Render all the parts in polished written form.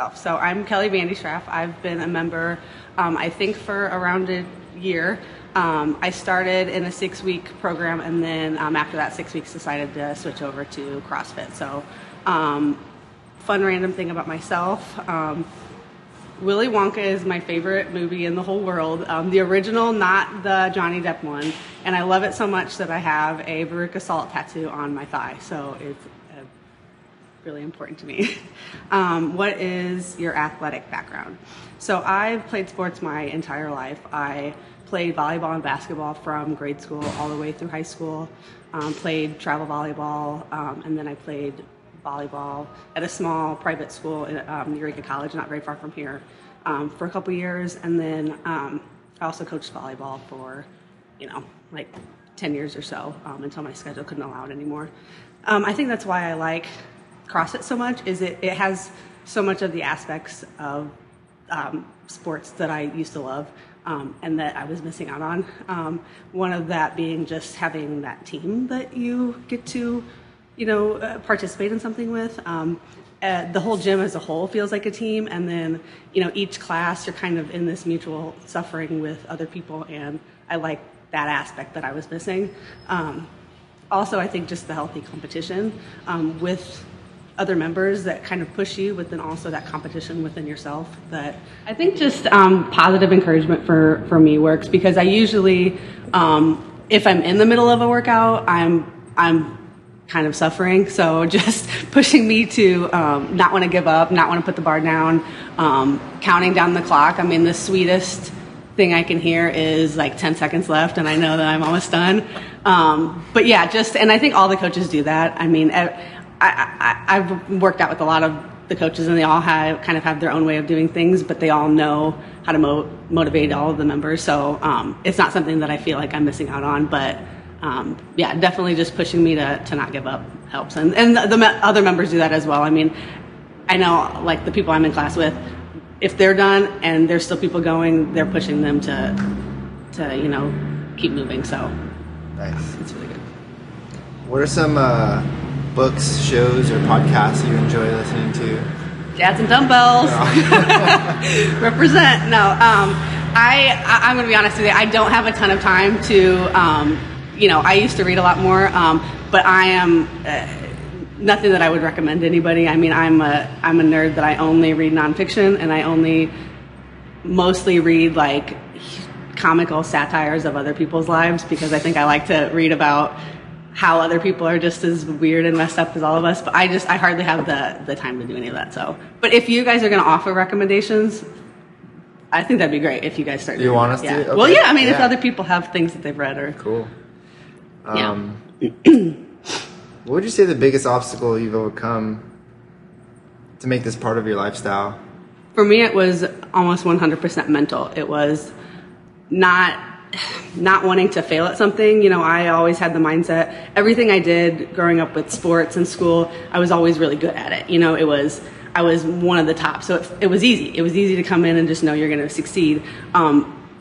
stuff. So I'm Kelli Vandystraff. I've been a member, I think, for around a year. I started in a 6-week program, and then after that 6 weeks decided to switch over to CrossFit. So fun random thing about myself, Willy Wonka is my favorite movie in the whole world. The original, not the Johnny Depp one. And I love it so much that I have a Veruca Salt tattoo on my thigh. So it's really important to me. What is your athletic background? So I've played sports my entire life. I played volleyball and basketball from grade school all the way through high school. Played travel volleyball, and then I played volleyball at a small private school at Eureka College, not very far from here, for a couple years. And then I also coached volleyball for, like 10 years or so, until my schedule couldn't allow it anymore. I think that's why I like CrossFit so much, is it has so much of the aspects of sports that I used to love, and that I was missing out on. One of that being just having that team that you get to, participate in something with. The whole gym as a whole feels like a team, and then, each class you're kind of in this mutual suffering with other people, and I like that aspect that I was missing. Also, I think just the healthy competition with other members that kind of push you, but then also that competition within yourself. That I think just positive encouragement for me works, because I usually, if I'm in the middle of a workout, I'm kind of suffering. So just pushing me to not want to give up, not want to put the bar down, counting down the clock. I mean, the sweetest thing I can hear is like 10 seconds left, and I know that I'm almost done. But yeah, and I think all the coaches do that. I mean, I've worked out with a lot of the coaches, and they all kind of have their own way of doing things, but they all know how to motivate all of the members. So it's not something that I feel like I'm missing out on, but yeah, definitely just pushing me to not give up helps. And the other members do that as well. I mean, I know like the people I'm in class with, if they're done and there's still people going, they're pushing them to keep moving. So nice. It's really good. What are some books, shows, or podcasts you enjoy listening to? Dads and Dumbbells. Represent. No, I'm going to be honest with you. I don't have a ton of time to, I used to read a lot more, but I am nothing that I would recommend to anybody. I mean, I'm a nerd that I only read nonfiction, and I only mostly read like comical satires of other people's lives, because I think I like to read about how other people are just as weird and messed up as all of us. But I hardly have the time to do any of that. So, but if you guys are going to offer recommendations, I think that'd be great if you guys start. You want us to? Okay. Well, yeah. I mean, if other people have things that they've read or cool. Yeah. What would you say the biggest obstacle you've overcome to make this part of your lifestyle? For me, it was almost 100% mental. It was not wanting to fail at something. I always had the mindset, everything I did growing up with sports and school, I was always really good at it. I was one of the top. So it was easy. It was easy to come in and just know you're going to succeed.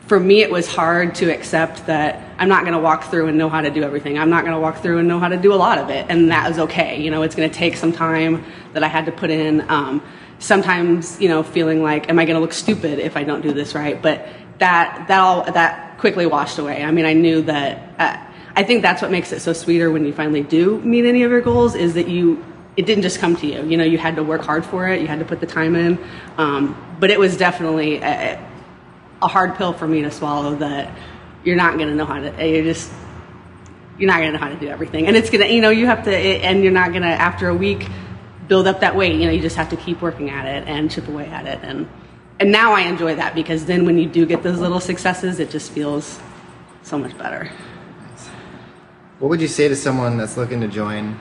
For me, it was hard to accept that I'm not going to walk through and know how to do everything. I'm not going to walk through and know how to do a lot of it. And that was okay. It's going to take some time that I had to put in. Sometimes, feeling like, am I going to look stupid if I don't do this right? But that quickly washed away. I mean, I knew that, I think that's what makes it so sweeter when you finally do meet any of your goals, is that it didn't just come to you. You had to work hard for it. You had to put the time in. But it was definitely a hard pill for me to swallow, that you're not going to know how to, you're not going to know how to do everything. And it's going to, you have to, and you're not going to, after a week, build up that weight. You just have to keep working at it and chip away at it. And now I enjoy that, because then when you do get those little successes, it just feels so much better. What would you say to someone that's looking to join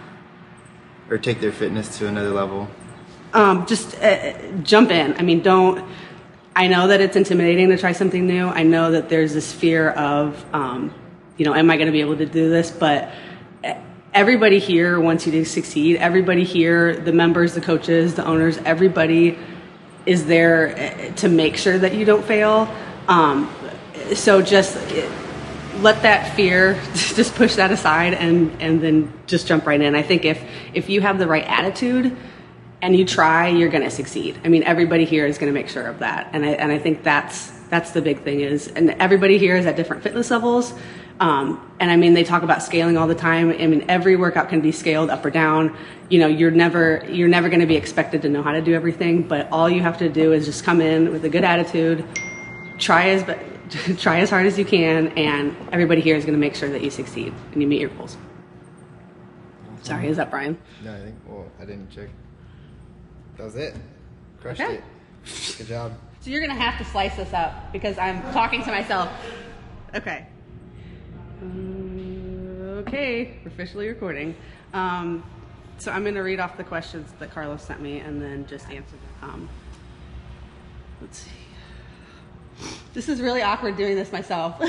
or take their fitness to another level? Just jump in. I mean, I know that it's intimidating to try something new. I know that there's this fear of, am I going to be able to do this? But everybody here wants you to succeed. Everybody here, the members, the coaches, the owners, everybody is there to make sure that you don't fail. So just let that fear, just push that aside, and then just jump right in. I think if you have the right attitude, and you try, you're going to succeed. I mean, everybody here is going to make sure of that. And I think that's the big thing is, and everybody here is at different fitness levels. And I mean, they talk about scaling all the time. I mean, every workout can be scaled up or down. You know, you're never going to be expected to know how to do everything, but all you have to do is just come in with a good attitude, try as hard as you can, and everybody here is going to make sure that you succeed and you meet your goals. Sorry, is that Brian? No, I think, well, I didn't check. That was it. Crushed Okay. it. Good job. So you're going to have to slice this up because I'm talking to myself. Okay. Okay, we're officially recording. So I'm going to read off the questions that Carlos sent me and then just answer them. Let's see. This is really awkward doing this myself.